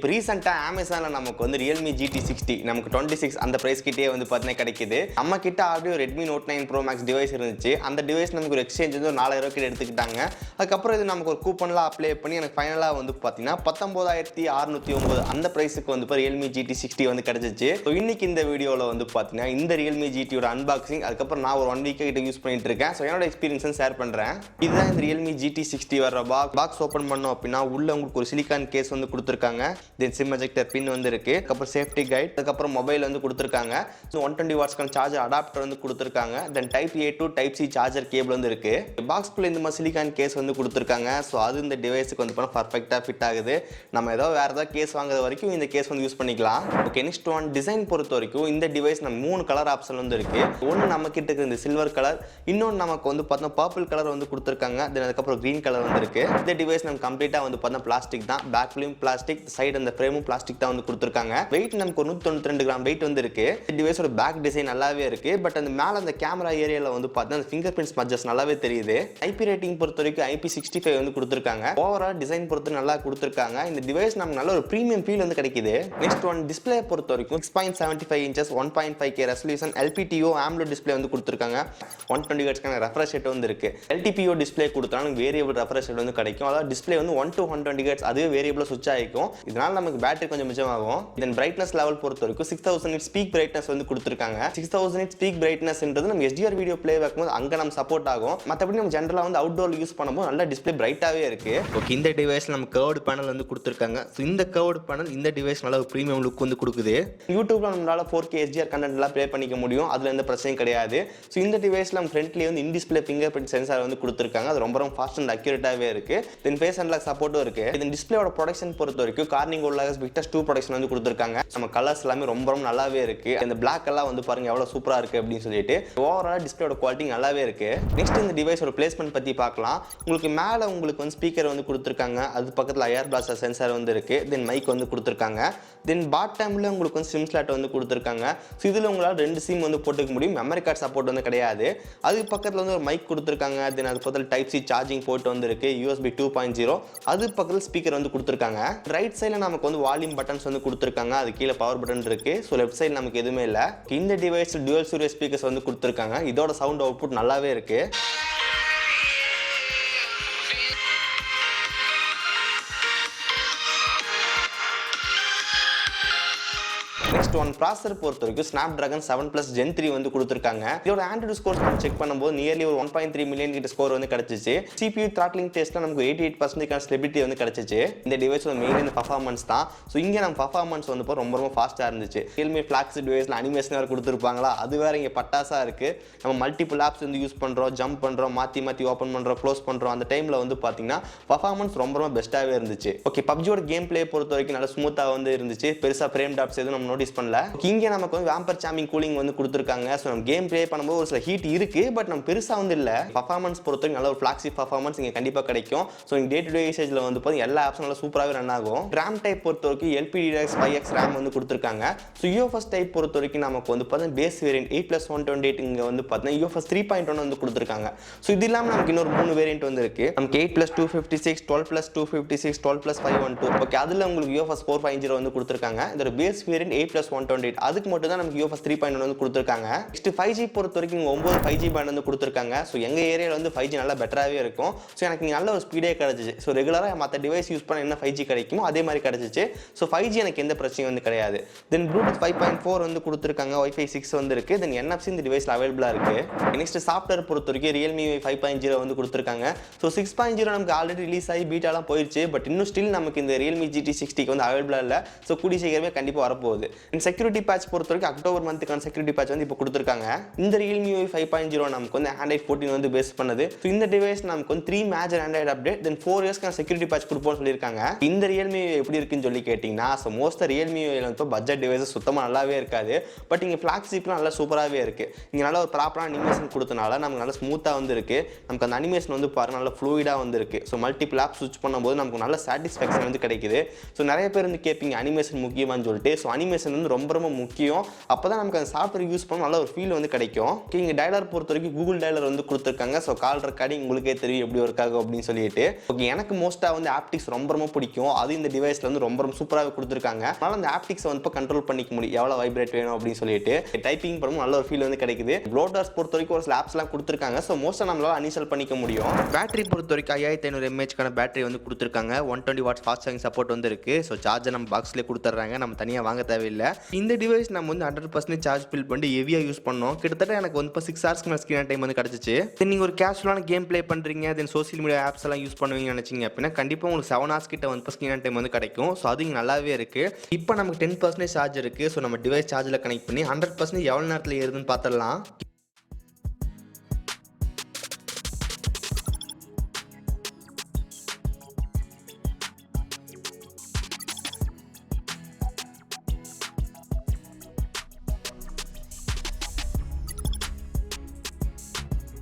இப்போ ரீசெண்டாக அமேசானில் நமக்கு வந்து Realme GT 60 நமக்கு 26 அந்த ப்ரைஸ் கிட்டே வந்து பார்த்தீங்கன்னா கிடைக்குது. நம்ம கிட்ட ஆல்ரெடி ஒரு Redmi Note 9 Pro Max device இருந்துச்சு. அந்த டிவைஸ் நமக்கு ஒரு எக்ஸ்சேஞ்ச் வந்து ஒரு 4000 கிட்ட எடுத்துக்கிட்டாங்க. அதுக்கப்புறம் இது நமக்கு ஒரு கூப்பன்லாம் அப்ளை பண்ணி எனக்கு ஃபைனலாக வந்து பார்த்தீங்கன்னா 19609 அந்த ப்ரைஸுக்கு வந்து இப்போ Realme GT 60 வந்து கிடைச்சிச்சு. ஸோ இன்னைக்கு இந்த வீடியோவில் வந்து பார்த்தீங்கன்னா இந்த Realme GTயோட அன்பாக்சிங், அதுக்கப்புறம் நான் ஒரு 1 வீக் கிட்ட யூஸ் பண்ணிட்டு இருக்கேன். ஸோ என்னோட எக்ஸ்பீரியன்ஸும் ஷேர் பண்ணுறேன். இதுதான் இந்த Realme GT 60 வர பாக்ஸ் ஓப்பன் பண்ணோம் அப்படின்னா உள்ள உங்களுக்கு ஒரு சிலிக்கான் கேஸ் வந்து கொடுத்துருக்காங்க. தென் சிம் எஜெக்டர் பின் வந்து இருக்கு. அதுக்கப்புறம் சேஃப்டி கைட், அதுக்கப்புறம் மொபைல் வந்து கொடுத்துருக்காங்க. 120 வாட்ஸ்க்கான சார்ஜர் அடாப்டர் வந்து கொடுத்துருக்காங்க. Then type A to type C charger cable வந்து இருக்கு. பாக்ஸ்குள்ள இந்த மாதிரி சிலிக்கான் கேஸ் வந்து கொடுத்துருக்காங்க. ஸோ அது இந்த டிவைஸுக்கு வந்து பர்ஃபெக்டாக ஃபிட் ஆகுது. நம்ம வேற ஏதாவது கேஸ் வாங்குற வரைக்கும் இந்த கேஸ் வந்து யூஸ் பண்ணிக்கலாம். ஓகே, நெக்ஸ்ட் ஒன் டிசைன் பொறுத்த வரைக்கும் இந்த டிவைஸ் நம்ம 3 கலர் ஆப்ஷன் வந்து இருக்கு. ஒன்று நம்ம கிட்ட இருக்கு இந்த சில்வர் கலர், இன்னொன்று நமக்கு வந்து பார்த்தோம்னா பர்பிள் கலர் வந்து கொடுத்துருக்காங்க. தென் அதுக்கப்புறம் கிரீன் கலர் வந்து இருக்கு. இந்த டிவைஸ் நம்ம கம்ப்ளீட்டாக வந்து பார்த்தா பிளாஸ்டிக் தான். பேக்லையும் பிளாஸ்டிக், சைடு அந்த ஃப்ரேமும் பிளாஸ்டிக் தான் வந்து கொடுத்துருக்காங்க. வெயிட் நமக்கு 192 கிராம் வெயிட் வந்து இருக்கு. இந்த டிவைஸோட பேக் டிசைன் நல்லாவே இருக்கு. பட் அந்த மேலே அந்த கேமரா ஏரியாவில் வந்து பார்த்தா அந்த ஃபிங்கர் பிரிண்ட் ஸ்மட்ஜஸ் நல்லாவே தெரியுது. ஐபி ரேட்டிங் பொறுத்த வரைக்கும் IP65 வந்து கொடுத்துருக்காங்க. ஓவரால் டிசைன் பொறுத்து நல்லா கொடுத்துருக்காங்க. இந்த டிவைஸ் நமக்கு நல்ல ஒரு ப்ரீமியம் ஃபீல் வந்து கிடைக்குது. நெக்ஸ்ட் ஒன் டிஸ்பிளே பொறுத்த வரைக்கும் 6.75 inches 1.5K resolution LPTO AMOLED display வந்து கொடுத்துருக்காங்க. 120 ஹெர்ட்ஸ்க்கான ரெஃப்ரெஷ் ரேட் வந்து இருக்கு. LTPO டிஸ்பிளே கொடுத்தாலும் வேரியபிள் ரெஃப்ரெஷ் ரேட் வந்து கிடைக்கும். அதாவது டிஸ்பிளே வந்து 1 to 120 ஹெர்ட்ஸ் அதுவே வேரியபிளாக சுவிட்ச் ஆகிக்கும். இதனால நமக்கு பேட்டரி கொஞ்சம் மிச்சமாகும். தென் பிரைட்னஸ் லெவல் பொறுத்த வரைக்கும் 6000 nits பீக் பிரைட்னஸ் வந்து கொடுத்துருக்காங்க. 6000 nits பீக் பிரைட்னஸ்ன்றது நம்ம HDR வீடியோ ப்ளே வைக்கும்போது அங்கே நம்ம சப்போர்ட் ஆகும். மற்றபடி நம்ம ஜென்ரலாக வந்து அவுட்டோர் யூஸ் பண்ணும்போது நல்ல டிஸ்பிளே பிரைட்டாகவே இருக்கு. ஓகே, இந்த டிவைஸில் நம்ம கர்வ்டு பேனல் வந்து கொடுத்துருக்காங்க. ஸோ இந்த கர்வ்டு பேனல் இந்த டிவைஸ் நல்ல ஒரு ப்ரீமியம் லுக் வந்து கொடுக்குது. யூடியூப்ல நம்மளால 4K HDR கண்டென்ட்லாம் ப்ளே பண்ணிக்க முடியும். அதில் எந்த பிரச்சனையும் கிடையாது. ஸோ இந்த டிவைஸில் நம்ம ஃப்ரண்ட்லேயே வந்து in display finger print sensor வந்து கொடுத்துருக்காங்க. அது ரொம்ப ஃபாஸ்ட் அண்ட் அக்யூரேட்டாகவே இருக்கு. தென் ஃபேஸ் அன்லாக் சப்போர்ட்டும் இருக்கு. இந்த டிஸ்பிளேயோட ப்ரொடக்ஷன் பொறுத்த வரைக்கும் கார்னிங் உலகஸ் விக்டர்ஸ் 2 ப்ரொடக்ஷன் வந்து கொடுத்துருக்காங்க. நம்ம கலர்ஸ் எல்லாமே ரொம்ப நல்லாவே இருக்கு. இந்த பிளாக் எல்லாம் வந்து பாருங்க எவ்வளவு சூப்பரா இருக்கு அப்படின்னு சொல்லிட்டு ஓவரால் டிஸ்பிளேயோட குவாலிட்டி நல்லாவே இருக்கு. நெக்ஸ்ட் இந்த டிவைஸோட பிளேஸ்மெண்ட் பத்தி பார்க்கலாம். உங்களுக்கு மேலே உங்களுக்கு வந்து ஸ்பீக்கர் வந்து கொடுத்துருக்காங்க. அது பக்கத்தில் ஏர் பிளாஸ்டர் சென்சார் வந்து இருக்கு. தென் மைக் வந்து கொடுத்துருக்காங்க. தென் பாட்டம்ல உங்களுக்கு வந்து சிம் ஸ்லாட் வந்து கொடுத்துருக்காங்க. ஸோ இதில் உங்களால் 2 சிம் வந்து போட்டுக்க முடியும். மெமரி கார்டு சப்போர்ட் வந்து கிடையாது. அதுக்கு பக்கத்தில் வந்து ஒரு மைக் கொடுத்துருக்காங்க. தென் அது பக்கத்தில் டைப் C சார்ஜிங் போர்ட் வந்து இருக்கு. USB 2.0 அது பக்கத்தில் ஸ்பீக்கர் வந்து கொடுத்துருக்காங்க. ரைட் சைடில் நமக்கு வந்து வால்யூம் பட்டன்ஸ் வந்து கொடுத்துருக்காங்க. அது கீழே பவர் பட்டன் இருக்கு. ஸோ லெஃப்ட் சைடு நமக்கு எதுவுமே இல்லை. இந்த டிவைஸ் டுவல் ஸ்டீரியோ ஸ்பீக்கர்ஸ் வந்து கொடுத்துருக்காங்க. இதோட சவுண்ட் அவுட்புட் நல்லாவே இருக்கு. நெக்ஸ்ட் ஒன் ப்ராசஸர் பொறுத்த வரைக்கும் Snapdragon 7+ Gen 3 வந்து கொடுத்துருக்காங்க. இதோட ஆண்ட்ராய்டு ஸ்கோர் நம்ம செக் பண்ணும்போது நியர்லி ஒரு 1.3 மில்லியன் கிட்ட ஸ்கோர் வந்து கிடைச்சிச்சு. CPU த்ராட்லிங் டெஸ்ட்ல நமக்கு 88% ஸ்டெபிலிட்டி வந்து கிடைச்சிச்சு. இந்த டிவைஸோட மெயின் இந்த பர்ஃபார்மன்ஸ் தான். ஸோ இங்கே நம்ம பர்ஃபார்மன்ஸ் வந்து ரொம்ப ஃபாஸ்ட்டாக இருந்துச்சு. Realme ஃபிளாக்ஷிப் டிவைஸில் அனிமேஷன் வேறு கொடுத்துருப்பாங்களா, அது வேற இங்கே பட்டாசா இருக்கு. நம்ம மல்டிபிள் ஆப்ஸ் வந்து யூஸ் பண்ணுறோம், ஜம்ப் பண்ணுறோம், மாற்றி ஓப்பன் பண்ணுறோம், க்ளோஸ் பண்ணுறோம். அந்த டைமில் வந்து பார்த்தீங்கன்னா பர்ஃபார்மன்ஸ் ரொம்ப பெஸ்ட்டாகவே இருந்துச்சு. ஓகே, பப்ஜியோட கேம் பிளே பொறுத்த வரைக்கும் நல்லா ஸ்மூத்தாக வந்து இருந்துச்சு. பெருசாக ஃப்ரேம் டாப்ஸ் எதுவும் நம்ம நோட்டீஸ் பண்ணல. இங்கே நமக்கு வந்து வேம்பர் சாமிங் கூலிங் வந்து கொடுத்துருக்காங்க. ஸோ நம்ம கேம் ப்ளே பண்ணும்போது ஒரு சில ஹீட் இருக்கு, பட் நம்ம பெருசாக வந்து இல்லை. பர்ஃபார்மன்ஸ் பொறுத்தவரைக்கும் நல்ல ஒரு ஃபிளாக்ஸிப் பர்ஃபார்மன்ஸ் இங்கே கண்டிப்பாக கிடைக்கும். ஸோ இங்கே டே டு டே யூசேஜில் வந்து பார்த்தீங்கன்னா எல்லா ஆப்ஸும் நல்லா சூப்பராகவே ரன் ஆகும். ரேம் டைப் பொறுத்த வரைக்கும் LPDDR 5X ரேம் வந்து கொடுத்துருக்காங்க. ஸோ UFS டைப் பொறுத்த வரைக்கும் நமக்கு வந்து பார்த்தீங்கன்னா பேஸ் வேரியன்ட் 8+128 இங்கே வந்து பார்த்தீங்கன்னா UFS 3.1 வந்து கொடுத்துருக்காங்க. ஸோ இது இல்லாமல் நமக்கு இன்னொரு 3 வேரியன்ட் வந்து இருக்கு. நமக்கு 8+256, 12+256, 12+512. ஓகே, அதில் உங்களுக்கு UFS 4.0 வந்து கொடுத்துருக்காங்க. இதோட பேஸ் வேரியன்ட் 8+128 அதுக்கு மட்டும் தான் நமக்கு UFS 3.1 வந்து கொடுத்துருக்காங்க. நெக்ஸ்ட் 5G பொறுத்த வரைக்கும் 9 5G பேண்ட் வந்து கொடுத்துருக்காங்க. ஸோ எங்க ஏரியாவில் வந்து 5G நல்லா பெட்டராகவே இருக்கும். ஸோ எனக்கு நல்ல ஒரு ஸ்பீடே கிடைச்சிச்சு. ஸோ ரெகுலராக மற்ற டிவைஸ் யூஸ் பண்ண என்ன 5G கிடைக்குமோ அதே மாதிரி கிடைச்சிச்சு. ஸோ 5G எனக்கு எந்த பிரச்சனையும் வந்து கிடையாது. தென் ப்ளூடூத் 5.4 வந்து கொடுத்துருக்காங்க. Wi-Fi 6 வந்து இருக்கு. தென் NFC இந்த டிவைஸில் அவைலபிளாக இருக்கு. நெக்ஸ்ட் சாஃப்ட்வேர் பொறுத்த வரைக்கும் Realme 5.0 வந்து கொடுத்துருக்காங்க. ஸோ 6.0 நமக்கு ஆல்ரெடி ரிலீஸ் ஆகி பீட்டாலாம் போயிடுச்சு. பட் இன்னும் ஸ்டில் நமக்கு இந்த Realme GT 60 வந்து அவைலபிளாக இல்லை. ஸோ கூடிய சீக்கிரமே கண்டிப்பாக வரப்போகுது. செக்யூரிட்டி பேட்ச் பொறுத்த வரைக்கும் அக்டோபர் மந்த்துக்கான செக்யூரிட்டி பேட்ச் வந்து இப்போ கொடுத்துருக்காங்க. இந்த Realme 5.0 நமக்கு வந்து Android 14 வந்து பேஸ் பண்ணுது. ஸோ இந்த டிவைஸ் நமக்கு வந்து 3 மேஜர் Android அப்டேட், தென் 4 இயர்ஸ்க்கான செக்யூரிட்டி பேட்ச் கொடுப்போம்னு சொல்லியிருக்காங்க. இந்த Realme எப்படி இருக்குன்னு சொல்லி கேட்டிங்கன்னா, ஸோ மோஸ்ட் Realme வந்து பட்ஜெட் டிவைஸஸ் சுத்தமாக நல்லாவே இருக்காது. பட் இங்கே ஃபிளாக்ஷிப்லாம் நல்லா சூப்பராகவே இருக்கு. இங்கே நல்ல ஒரு ப்ராப்பரான அனிமேஷன் கொடுத்தனால நமக்கு நல்லா ஸ்மூத்தாக வந்து இருக்கு. நமக்கு அந்த அனிமேஷன் வந்து பாருங்க நல்லா ஃப்ளூயிடாக வந்து இருக்கு. ஸோ மல்டிபிள் ஆப் ஸ்விட்ச் பண்ணும்போது நமக்கு நல்ல சாட்டிஸ்ஃபேக்ஷன் வந்து கிடைக்குது. ஸோ நிறைய பேர் வந்து கேட்பீங்க அனிமேஷன் முக்கியமானு சொல்லிட்டு. ஸோ அனிமேஷன் இன்ஃபர்மேஷன் வந்து ரொம்ப ரொம்ப முக்கியம். அப்பதான் நமக்கு அந்த சாஃப்ட்வேர் யூஸ் பண்ண நல்ல ஒரு ஃபீல் வந்து கிடைக்கும். இங்க டயலர் பொறுத்த வரைக்கும் கூகுள் டயலர் வந்து கொடுத்துருக்காங்க. ஸோ கால் ரெக்கார்டிங் உங்களுக்கே தெரியும் எப்படி ஒர்க் ஆகும் அப்படின்னு சொல்லிட்டு. ஓகே, எனக்கு மோஸ்டா வந்து ஆப்டிக்ஸ் ரொம்ப ரொம்ப பிடிக்கும். அது இந்த டிவைஸ்ல வந்து ரொம்ப ரொம்ப சூப்பராக கொடுத்துருக்காங்க. அதனால அந்த ஆப்டிக்ஸ் வந்து கண்ட்ரோல் பண்ணிக்க முடியும், எவ்வளவு வைப்ரேட் வேணும் அப்படின்னு சொல்லிட்டு. டைப்பிங் பண்ணும் நல்ல ஒரு ஃபீல் வந்து கிடைக்குது. ப்ளோட்டர்ஸ் பொறுத்த வரைக்கும் ஒரு சில ஆப்ஸ்லாம் கொடுத்துருக்காங்க. ஸோ மோஸ்டா நம்மளால அன்இன்ஸ்டால் பண்ணிக்க முடியும். பேட்டரி பொறுத்த வரைக்கும் 5500 mAh பேட்டரி வந்து கொடுத்துருக்காங்க. 120 வாட்ஸ் ஃபாஸ்ட் சார்ஜிங் சப்போர்ட் வந்து இருக்கு. ஸோ சார்ஜர் நம்ம பாக்ஸ்லேயே கொடுத்துட்றாங்க, நம்ம தனியாக வாங்க தேவையில்லை. இந்த டிவைஸ் நம்ம வந்து 100% சார்ஜ் ஃபில் பண்ணி ஹெவியாக யூஸ் பண்ணோம். கிட்டத்தட்ட எனக்கு வந்து 6 ஹவர்ஸ்க்கு மேலே ஸ்க்ரீன் டைம் வந்து கிடச்சிச்சு. நீங்கள் ஒரு கேஷுவலான கேம் ப்ளே பண்ணுறீங்க, தென் சோசியல் மீடியா ஆப்ஸ் எல்லாம் யூஸ் பண்ணுவீங்கன்னு நினச்சிங்க அப்படின்னா கண்டிப்பாக உங்களுக்கு 7 ஹவர்ஸ் கிட்ட வந்து ஸ்க்ரீன் டைம் வந்து கிடைக்கும். ஸோ அது இங்கே நல்லாவே இருக்குது. இப்போ நமக்கு 10% சார்ஜ் இருக்குது. ஸோ நம்ம டிவைஸ் சார்ஜில் கனெக்ட் பண்ணி 100% எவ்வளோ நேரத்தில் ஏறுதுன்னு பார்த்துடலாம்.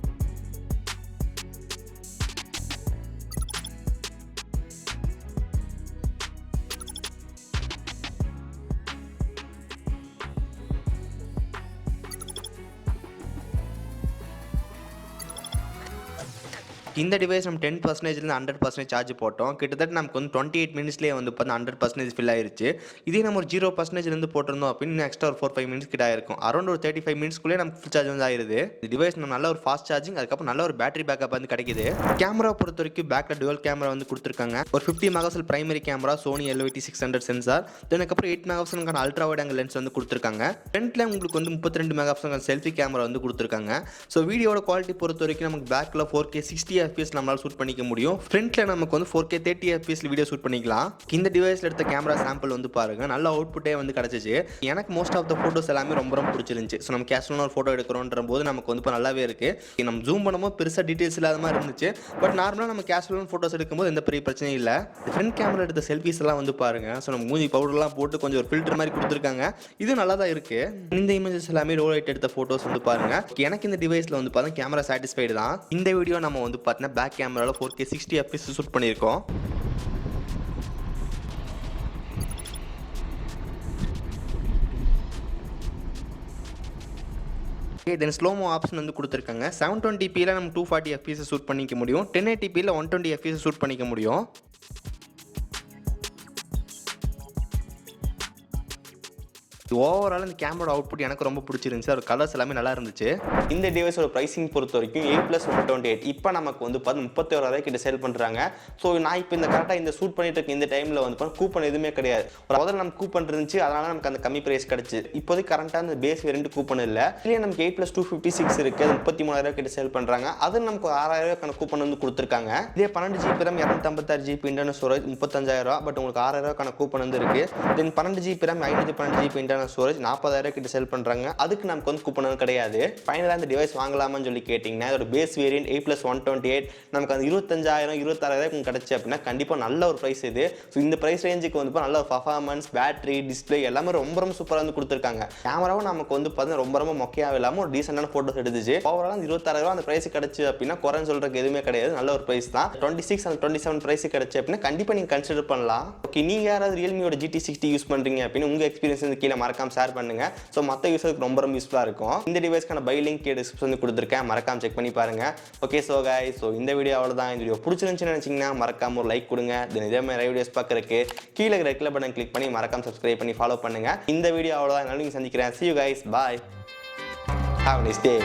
இந்த டிவைஸ் நம்ம 10%லேருந்து 100% சார்ஜ் போட்டோம். கிட்டத்தட்ட நமக்கு வந்து 28 மினிட்ஸ்லேயே வந்து 100% ஃபில் ஆயிருச்சு. இதே நம்ம ஒரு 0%லேருந்து போட்டிருந்தோம் அப்படின்னு எக்ஸ்ட்ரா ஒரு 4-5 மினிட்ஸ் கிட்ட ஆயிருக்கும். அரௌண்ட் ஒரு 35 மினிட்ஸ்க்குள்ளே நமக்கு ஃபுல் சார்ஜ் வந்து ஆயிருது. இந்த டிவைஸ் நம்ம நல்ல ஒரு ஃபாஸ்ட் சார்ஜிங், அதுக்கப்புறம் நல்ல ஒரு பேட்டரி பேக்கப் வந்து கிடைக்குது. கேமரா பொறுத்த வரைக்கும் பேக்கில் டுவல் கேமரா வந்து கொடுத்துருக்காங்க. ஒரு 50 megapixel primary camera, Sony LVT600 sensor, அதுக்கப்புறம் 8 மெகாபிக்சலுக்கான அல்ட்ரா வைட் ஆங்கிள் லென்ஸ் வந்து கொடுத்துருக்காங்க. ஃப்ரண்ட்ல உங்களுக்கு வந்து 32 மெகாபிக்சலுக்கான செல்ஃபி கேமரா வந்து கொடுத்துருக்காங்க. ஸோ வீடியோட குவாலிட்டி பொறுத்த வரைக்கும் நமக்கு பேக்கில் 4K 60 FPS நம்மளால ஷூட் பண்ணிக்க முடியும். ஃப்ரண்ட்ல நமக்கு வந்து 4K 30 FPS வீடியோ ஷூட் பண்ணிக்கலாம். இந்த டிவைஸ்ல எடுத்த கேமரா சாம்பிள் வந்து பாருங்க, நல்ல அவுட்புட்டே வந்து கிடைச்சிச்சு. எனக்கு மோஸ்ட் ஆஃப் த போட்டோஸ் எல்லாமே ரொம்ப ரொம்ப பிடிச்சிருந்துச்சு. ஸோ நம்ம கேஷுவலான ஒரு ஃபோட்டோ எடுக்கிறோன்ற போது நமக்கு வந்து இப்போ நல்லாவே இருக்கு. நம்ம ஜூம் பண்ணும்போது பெருசாக டீடைல்ஸ் இல்லாத மாதிரி இருந்துச்சு. பட் நார்மலாக நம்ம கேஷுவலான ஃபோட்டோஸ் எடுக்கும்போது எந்த பெரிய பிரச்சனையும் இல்லை. ஃப்ரண்ட் கேமரா எடுத்த செல்ஃபிஸ் எல்லாம் வந்து பாருங்க. ஸோ நம்ம மூஞ்சி பவுடர்லாம் போட்டு கொஞ்சம் ஒரு ஃபில்டர் மாதிரி கொடுத்துருக்காங்க. இது நல்லா தான் இருக்கு. இந்த இமேஜஸ் எல்லாமே ரோல் லைட் எடுத்த ஃபோட்டோஸ் வந்து பாருங்க. எனக்கு இந்த டிவைஸ்ல வந்து பார்த்தா கேமரா சாட்டிஸ்ஃபைடு தான். இந்த வீடியோ நம்ம வந்து பார்த்தீங்கன்னா பேக் கேமரால 4K 60 FPS ஷூட் பண்ணியிருக்கோம். தென் ஸ்லோமோ ஆப்ஷன் வந்து கொடுத்துருக்காங்க. 720pல நம்ம 240 FPS ஷூட் பண்ணிக்க முடியும். 1080pல 120 FPS ஷூட் பண்ணிக்க முடியும். ஓவரால் இந்த கேமரா அவுட்புட் எனக்கு ரொம்ப பிடிச்சிருந்துச்சு. அது கலர்ஸ் எல்லாமே நல்லா இருந்துச்சு. இந்த டிவைஸோட பிரைசிங் பொறுத்த வரைக்கும் 8+128 இப்போ நமக்கு வந்து 31,000 கிட்ட சேல் பண்ணுறாங்க. ஸோ நான் இப்போ இந்த கரெக்டாக இந்த ஷூட் பண்ணிட்டு இருக்க இந்த டைமில் வந்து கூப்பன் எதுவுமே கிடையாது. முதல்ல நமக்கு கூப்பன் இருந்துச்சு, அதனால நமக்கு அந்த கம்மி பிரைஸ் கிடச்சி. இப்போதைக்கு கரெக்டாக அந்த பேஸ் வேரியன்ட் கூப்பன் இல்லை. இல்லையே நமக்கு 8+256 இருக்குது, அது 33,000 கிட்ட சேல் பண்ணுறாங்க. அது நமக்கு 6,000 கூப்பன் வந்து கொடுத்துருக்காங்க. இதே 12GB RAM 256GB internal storage 35,000, but உங்களுக்கு 6,000 கூப்பன் வந்து இருக்குது. தென் 12GB RAM 512GB internal storage 40,000 கிட்ட சேல் பண்றாங்க. அதுக்கு நமக்கு வந்து கூப்பன் கிடையாது. ஃபைனலா இந்த டிவைஸ் வாங்கலாமான்னு சொல்லி கேட்டிங்கன்னா இதோட பேஸ் வேரியன்ட் 8+128 நமக்கு அந்த 25,000 26,000 கிடைச்சு அப்படின்னா கண்டிப்பா நல்ல ஒரு பிரைஸ் இது. ஸோ இந்த பிரைஸ் ரேஞ்சுக்கு வந்து நல்ல பர்ஃபார்மன்ஸ், பேட்டரி, டிஸ்பிளே எல்லாமே ரொம்ப ரொம்ப சூப்பராக வந்து கொடுத்துருக்காங்க. கேமராவும் நமக்கு வந்து பார்த்தீங்கன்னா ரொம்ப ரொம்ப மொக்கையாக இல்லாமல் ஒரு டீசெண்டான ஃபோட்டோஸ் எடுத்துச்சு. ஓவரால் அந்த 26,000 அந்த பிரைஸ் கிடைச்சு அப்படின்னா குறைன்னு சொல்றதுக்கு எதுவுமே கிடையாது. நல்ல ஒரு பிரைஸ் தான். 26 and 27 பிரைஸ் கிடைச்சு அப்படின்னா கண்டிப்பா நீங்க கன்சிடர் பண்ணலாம். ஓகே, நீங்க யாராவது ரியல்மியோட GT60 யூஸ் பண்றீங்க அப்படின்னு உங்க எக்ஸ்பீரியன்ஸ் வந்து கீழே மறக்காம ஷேர் பண்ணுங்க. ஸோ மற்ற யூஸருக்கு ரொம்ப ரொம்ப யூஸ்ஃபுல்லாக இருக்கும். இந்த டிவைஸ்க்கான பை லிங்க் டிஸ்கிரிப்ஷன் கொடுத்துருக்கேன், மறக்காம செக் பண்ணி பாருங்க. ஓகே, ஸோ கைஸ், ஸோ இந்த வீடியோ அவ்வளோதான். இந்த வீடியோ பிடிச்சிருந்துச்சுன்னு நினைச்சீங்கன்னா மறக்காம ஒரு லைக் கொடுங்க. இதே மாதிரி வீடியோஸ் பார்க்கறதுக்கு கீழே ரெட் கலர் பட்டன் கிளிக் பண்ணி மறக்காம சப்ஸ்கிரைப் பண்ணி ஃபாலோ பண்ணுங்க. இந்த வீடியோ அவ்வளோதான். நாளைக்கு சந்திக்கிறேன். See you guys, bye. Have a nice day.